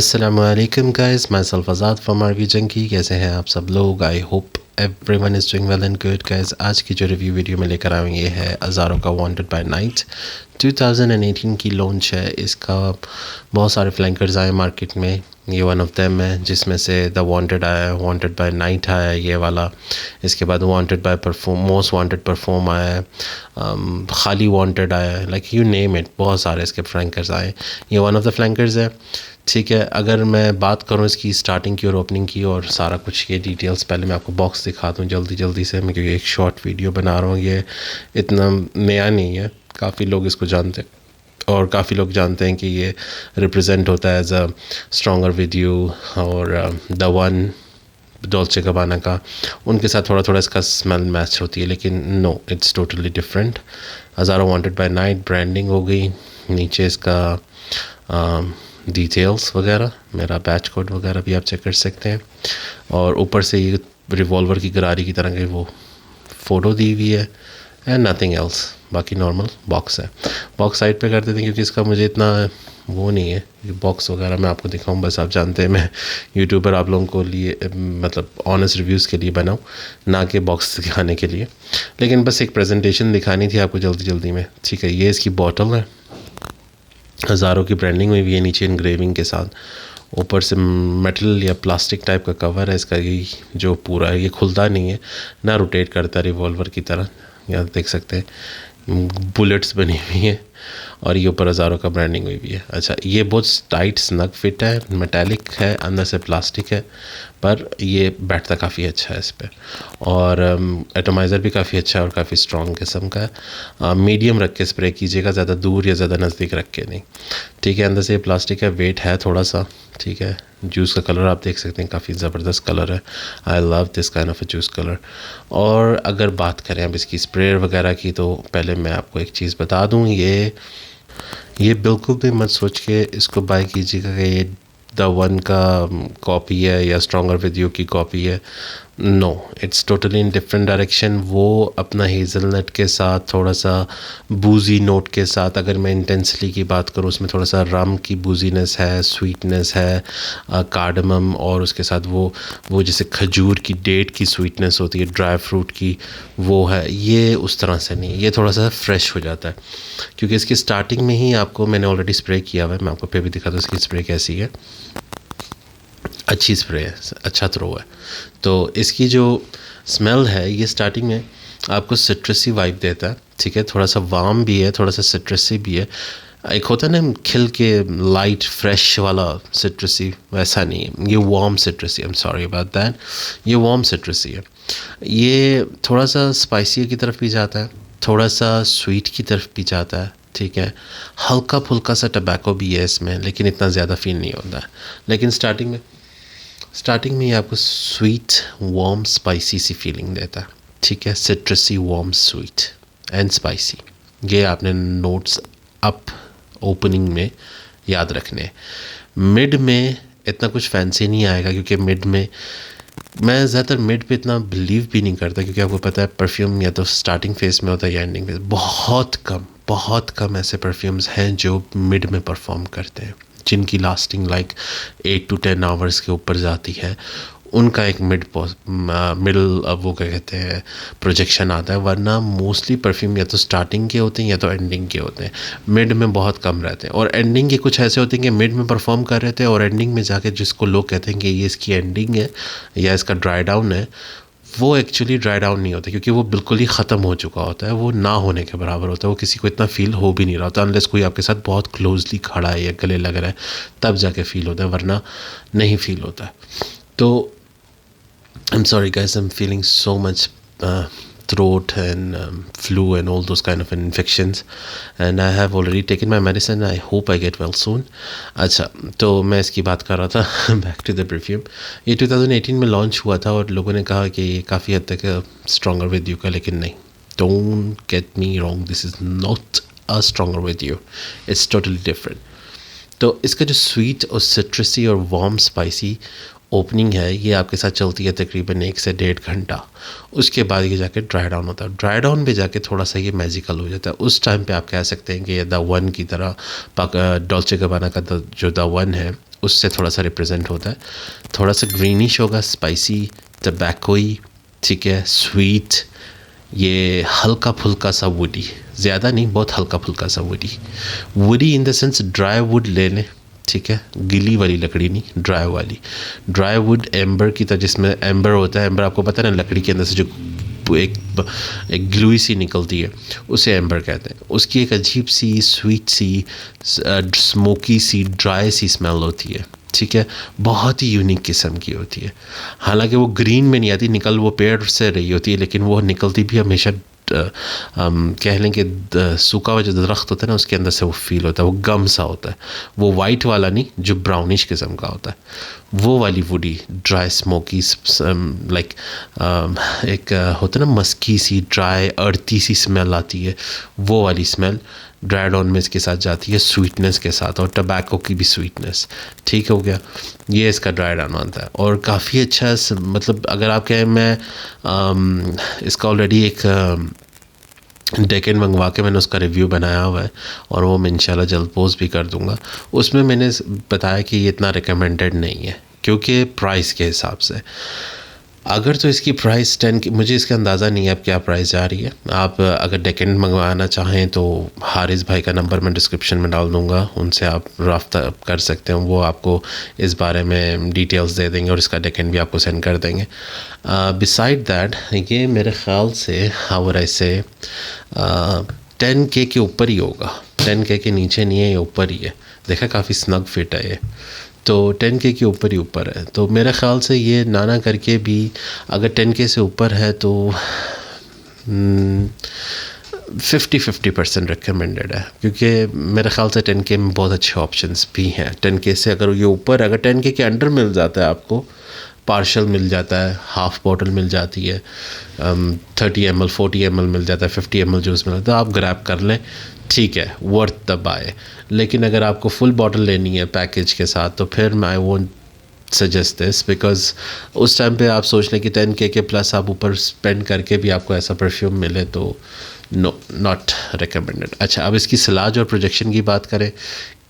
Assalamualaikum guys, myself Azad from RV Junkie। कैसे हैं आप सब लोग? I hope everyone is doing well and good guys. आज की जो रिव्यू वीडियो में लेकर आए ये है अज़ारो का वांटेड बाय नाइट 2018 की लॉन्च है। इसका बहुत सारे फ्लैंकर्स आए मार्केट में, ये वन ऑफ देम है, जिसमें से द वांटेड आया, वांटेड बाय नाइट आया ये वाला। इसके बाद wanted bye perform, most wanted perform आया है, खाली वांटेड आया है, लाइक यू नेम इट, बहुत सारे इसके फ्लैंकर्स आए। ये वन ऑफ द फ्लैंकर्स है, ठीक है। अगर मैं बात करूँ इसकी स्टार्टिंग की और ओपनिंग की और सारा कुछ ये डिटेल्स, पहले मैं आपको बॉक्स दिखा दूँ जल्दी से, मैं क्योंकि एक शॉर्ट वीडियो बना रहा हूँ। ये इतना नया नहीं है, काफ़ी लोग इसको जानते हैं और काफ़ी लोग जानते हैं कि ये रिप्रेजेंट होता है एज अ स्ट्रॉन्गर वीडियो और द वन डॉल्चे गबाना का, उनके साथ थोड़ा थोड़ा इसका स्मेल मैच होती है, लेकिन no, it's totally different. Azzaro wanted by night branding हो गई, नीचे इसका डिटेल्स वगैरह, मेरा बैच कोड वगैरह भी आप चेक कर सकते हैं, और ऊपर से ये रिवॉल्वर की गरारी की तरह की वो फ़ोटो दी हुई है एंड नथिंग एल्स। बाकी नॉर्मल बॉक्स है। बॉक्स साइड पे कर देते हैं क्योंकि इसका मुझे इतना वो नहीं है कि बॉक्स वगैरह मैं आपको दिखाऊं। बस आप जानते हैं मैं यूट्यूबर आप लोगों को लिए मतलब ऑनेस्ट रिव्यूज़ के लिए बनाऊं, ना कि बॉक्स दिखाने के लिए, लेकिन बस एक प्रेजेंटेशन दिखानी थी आपको जल्दी में, ठीक है। ये इसकी बॉटल है, अज़ारो की ब्रांडिंग में भी है, नीचे इनग्रेविंग के साथ। ऊपर से मेटल या प्लास्टिक टाइप का कवर है इसका, ये जो पूरा है ये खुलता नहीं है ना रोटेट करता रिवॉल्वर की तरह। यहाँ देख सकते हैं बुलेट्स बनी हुई हैं और ये ऊपर अज़ारो का ब्रांडिंग हुई भी है। अच्छा, ये बहुत टाइट स्नग फिट है, मेटालिक है, अंदर से प्लास्टिक है, पर ये बैठता काफ़ी अच्छा है इस पर, और एटोमाइज़र भी काफ़ी अच्छा है और काफ़ी स्ट्रॉन्ग किस्म का है। मीडियम रख के स्प्रे कीजिएगा, ज़्यादा दूर या ज़्यादा नज़दीक रख के नहीं, ठीक है। अंदर से ये प्लास्टिक है, वेट है थोड़ा सा, ठीक है। जूस का कलर आप देख सकते हैं, काफ़ी ज़बरदस्त कलर है। I love this kind of a juice colour. और अगर बात करें अब इसकी स्प्रे वगैरह की, तो पहले मैं आपको एक चीज़ बता दूं, ये बिल्कुल भी मत सोच के इसको बाय कीजिएगा कि ये द वन का कॉपी है या स्ट्रॉन्गर विद यू की कॉपी है। No, it's totally in different direction. वो अपना हेज़लनट के साथ, थोड़ा सा बूजी नोट के साथ, अगर मैं इंटेंसली की बात करूँ, उसमें थोड़ा सा रम की बूजीनेस है, स्वीटनेस है, कार्डमम, और उसके साथ वो जैसे खजूर की डेट की स्वीटनेस होती है, ड्राई फ्रूट की, वो है। ये उस तरह से नहीं, ये थोड़ा सा फ्रेश हो जाता है क्योंकि इसकी स्टार्टिंग में ही आपको, मैंने ऑलरेडी स्प्रे किया हुआ है, मैं आपको पे भी दिखा दूँ इसकी स्प्रे कैसी है। अच्छी स्प्रे है, अच्छा थ्रो है। तो इसकी जो स्मेल है, ये स्टार्टिंग में आपको सिट्रसी वाइब देता है, ठीक है। थोड़ा सा वार्म भी है, थोड़ा सा सिट्रसी भी है। एक होता है ना खिल के लाइट फ्रेश वाला सिट्रसी, वैसा नहीं है, ये warm सिट्रसी। I am sorry about that, ये वार्म सिट्रसी है। ये थोड़ा सा स्पाइसी की तरफ भी जाता है, थोड़ा सा स्वीट की तरफ भी जाता है, ठीक है। हल्का फुल्का सा टबैको भी है इसमें, लेकिन इतना ज़्यादा फील नहीं होता है। लेकिन स्टार्टिंग में ये आपको स्वीट वार्म स्पाइसी सी फीलिंग देता है, ठीक है। सिट्रसी वार्म स्वीट एंड स्पाइसी, ये आपने नोट्स अप ओपनिंग में याद रखने। मिड में इतना कुछ फैंसी नहीं आएगा क्योंकि मिड में मैं ज़्यादातर मिड पे इतना बिलीव भी नहीं करता, क्योंकि आपको पता है परफ्यूम या तो स्टार्टिंग फेज में होता है या एंडिंग फेज। बहुत कम ऐसे परफ्यूम्स हैं जो मिड में परफॉर्म करते हैं, जिनकी लास्टिंग लाइक 8 to 10 आवर्स के ऊपर जाती है। उनका एक मिडल वो क्या कहते हैं प्रोजेक्शन आता है, वरना मोस्टली परफ्यूम या तो स्टार्टिंग के होते हैं या तो एंडिंग के होते हैं, मिड में बहुत कम रहते हैं। और एंडिंग के कुछ ऐसे होते हैं कि मिड में परफॉर्म कर रहे थे और एंडिंग में जाके जिसको लोग कहते हैं कि ये इसकी एंडिंग है या इसका ड्राई डाउन है, वो एक्चुअली ड्राई डाउन नहीं होता, क्योंकि वो बिल्कुल ही ख़त्म हो चुका होता है, वो ना होने के बराबर होता है। वो किसी को इतना फील हो भी नहीं रहा होता, अनलेस कोई आपके साथ बहुत क्लोजली खड़ा है या गले लग रहा है, तब जाके फील होता है, वरना नहीं फील होता है। तो I'm sorry guys, I'm feeling so much throat and flu and all those kind of infections, and I have already taken my medicine. I hope I get well soon. अच्छा, तो मैं इसकी बात कर रहा था बैक टू द परफ्यूम। ये 2018 में लॉन्च हुआ था और लोगों ने कहा कि ये काफ़ी हद तक स्ट्रॉन्गर विद यू का, लेकिन नहीं, don't get me wrong, this is not a stronger with you, it's totally different. तो इसका जो स्वीट और सिट्रसी और वार्म स्पाइसी ओपनिंग है, ये आपके साथ चलती है तकरीबन 1 से 1.5 घंटा। उसके बाद ये जाके ड्राई डाउन होता है, ड्राई डाउन पे जाके थोड़ा सा ये मैजिकल हो जाता है। उस टाइम पे आप कह सकते हैं कि ये द वन की तरह डॉल्चे गबाना का जो द वन है, उससे थोड़ा सा रिप्रेजेंट होता है। थोड़ा सा ग्रीनिश होगा, स्पाइसी, टबैकोई, ठीक है, स्वीट, ये हल्का फुल्का सा वुडी, ज़्यादा नहीं, बहुत हल्का फुल्का सा woody. Woody in the sense dry would ले लें, ठीक है, गीली वाली लकड़ी नहीं, ड्राई वाली। ड्राई वुड एम्बर की तरह, जिसमें एम्बर होता है, एम्बर आपको पता है ना, लकड़ी के अंदर से जो एक ग्लूई सी निकलती है, उसे एम्बर कहते हैं। उसकी एक अजीब सी स्वीट सी स्मोकी सी ड्राई सी स्मेल होती है, ठीक है, बहुत ही यूनिक किस्म की होती है। हालांकि वो ग्रीन में नहीं आती, निकल वो पेड़ से रही होती है, लेकिन वो निकलती भी हमेशा कह लें कि सूखा हुआ जो दरख्त होता है ना, उसके अंदर से वो फील होता है, वो गम सा होता है। वो वाइट वाला नहीं, जो ब्राउनिश किस्म का होता है, वो वाली वुडी ड्राई स्मोकी, लाइक एक होता है ना मस्की सी ड्राई अर्थी सी स्मेल आती है, वो वाली स्मेल ड्राइड ऑन में इसके साथ जाती है, स्वीटनेस के साथ, और टबैको की भी स्वीटनेस। ठीक हो गया, ये इसका ड्राइड ऑन आता है और काफ़ी अच्छा, मतलब अगर आप कहें, मैं इसका ऑलरेडी एक डेकेंट मंगवा के मैंने उसका रिव्यू बनाया हुआ है, और वो मैं इंशाल्लाह जल्द पोस्ट भी कर दूंगा। उसमें मैंने बताया कि ये इतना रिकमेंडेड नहीं है, क्योंकि प्राइस के हिसाब से। अगर तो इसकी प्राइस 10 की, मुझे इसका अंदाज़ा नहीं है अब क्या प्राइस जा रही है। आप अगर डेकेंट मंगवाना चाहें तो हारिस भाई का नंबर मैं डिस्क्रिप्शन में डाल दूंगा, उनसे आप रब्ता कर सकते हैं, वो आपको इस बारे में डिटेल्स दे देंगे और इसका डेकेंट भी आपको सेंड कर देंगे। बिसाइड दैट, ये मेरे ख़्याल से हाउ आई से 10K के ऊपर ही होगा, 10K के नीचे नहीं है, ये ऊपर ही है। देखा, काफ़ी स्नग फिट है ये, तो 10K के ऊपर ही ऊपर है। तो मेरे ख़्याल से ये नाना करके भी अगर 10K से ऊपर है तो 50% रिकमेंडेड है, क्योंकि मेरे ख़्याल से 10K में बहुत अच्छे ऑप्शंस भी हैं। 10K से अगर ये ऊपर, अगर 10K के अंडर मिल जाता है आपको, पार्शल मिल जाता है, हाफ़ बॉटल मिल जाती है, 30 ml 40 ml मिल जाता है, 50 ml जूस मिल जाता है, तो आप ग्रैब कर लें, ठीक है, वर्थ द बाय। लेकिन अगर आपको फुल बॉटल लेनी है पैकेज के साथ, तो फिर I won't suggest this, because उस टाइम पे आप सोच लें कि 10K के प्लस आप ऊपर स्पेंड करके भी आपको ऐसा परफ्यूम मिले, तो नो, नॉट रिकमेंडेड। अच्छा, अब इसकी सिलाज और प्रोजेक्शन की बात करें,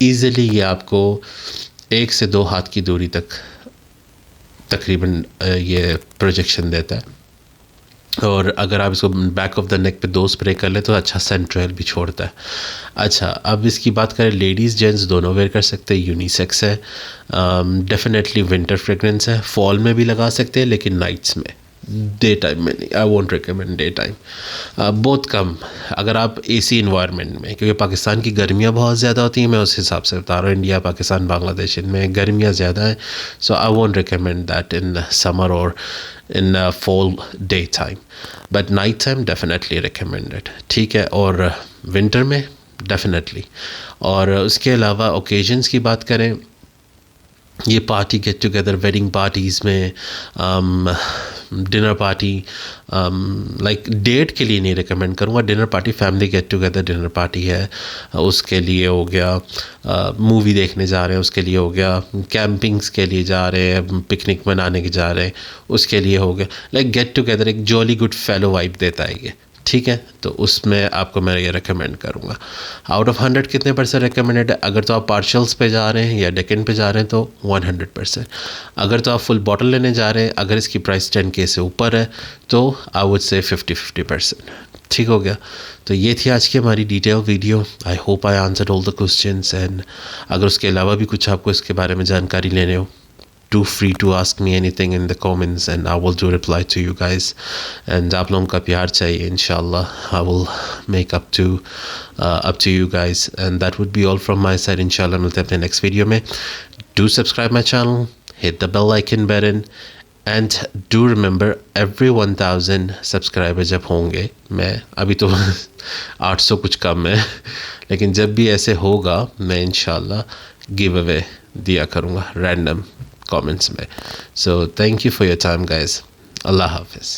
ईज़िली ये आपको 1 से 2 हाथ की दूरी तक तकरीबन ये प्रोजेक्शन देता है, और अगर आप इसको बैक ऑफ द नेक पे 2 स्प्रे कर ले तो अच्छा सेंट्रल भी छोड़ता है। अच्छा, अब इसकी बात करें, लेडीज़ जेंट्स दोनों वेयर कर सकते हैं, यूनिसेक्स है, डेफिनेटली विंटर फ्रेगरेंस है, फॉल में भी लगा सकते हैं, लेकिन नाइट्स में, डे टाइम में नहीं। आई वोंट रिकमेंड डे टाइम, बहुत कम, अगर आप एसी इन्वायरमेंट में, क्योंकि पाकिस्तान की गर्मियाँ बहुत ज़्यादा होती हैं, मैं उस हिसाब से बता रहा हूँ, इंडिया, पाकिस्तान, बांग्लादेश, इनमें गर्मियाँ ज़्यादा हैं, so I won't recommend that in summer और in fall daytime, but night time definitely recommended, ठीक है। और winter में definitely। और उसके अलावा occasions की बात करें, ये party get together, wedding parties में, डिनर पार्टी, लाइक डेट के लिए नहीं रिकमेंड करूँगा, dinner party, family get together dinner party है, उसके लिए हो गया, मूवी देखने जा रहे हैं उसके लिए हो गया, कैंपिंग्स के लिए जा रहे हैं, पिकनिक मनाने के जा रहे हैं उसके लिए हो गया, लाइक गेट टुगेदर एक जॉली गुड फेलो वाइब देता है ये, ठीक है। तो उसमें आपको मैं ये रेकमेंड करूँगा। आउट ऑफ 100 कितने परसेंट रिकमेंडेड है? अगर तो आप पार्शल्स पे जा रहे हैं या डेकेंट पे जा रहे हैं तो 100%। अगर तो आप फुल बॉटल लेने जा रहे हैं, अगर इसकी प्राइस 10K से ऊपर है तो आई वुड से 50-50%। ठीक हो गया। तो ये थी आज की हमारी detail video. I hope I answered all the questions, and अगर उसके अलावा भी कुछ आपको इसके बारे में जानकारी लेने हो, do free to ask me anything in the comments and I will do reply to you guys. And आप लोगों का प्यार चाहिए, इंशाल्लाह I will make up to you guys, and that would be all from my side. इंशाल्लाह मिलते हैं अपने next video में। Do subscribe my channel, hit the bell icon button, and do remember every 1000 subscriber जब होंगे, मैं अभी तो 800 कुछ कम है, लेकिन जब भी ऐसे होगा मैं इंशाल्लाह गिव अवे दिया करूँगा रैंडम कमेंट्स में। So thank you for your time guys. अल्लाह हाफिज़।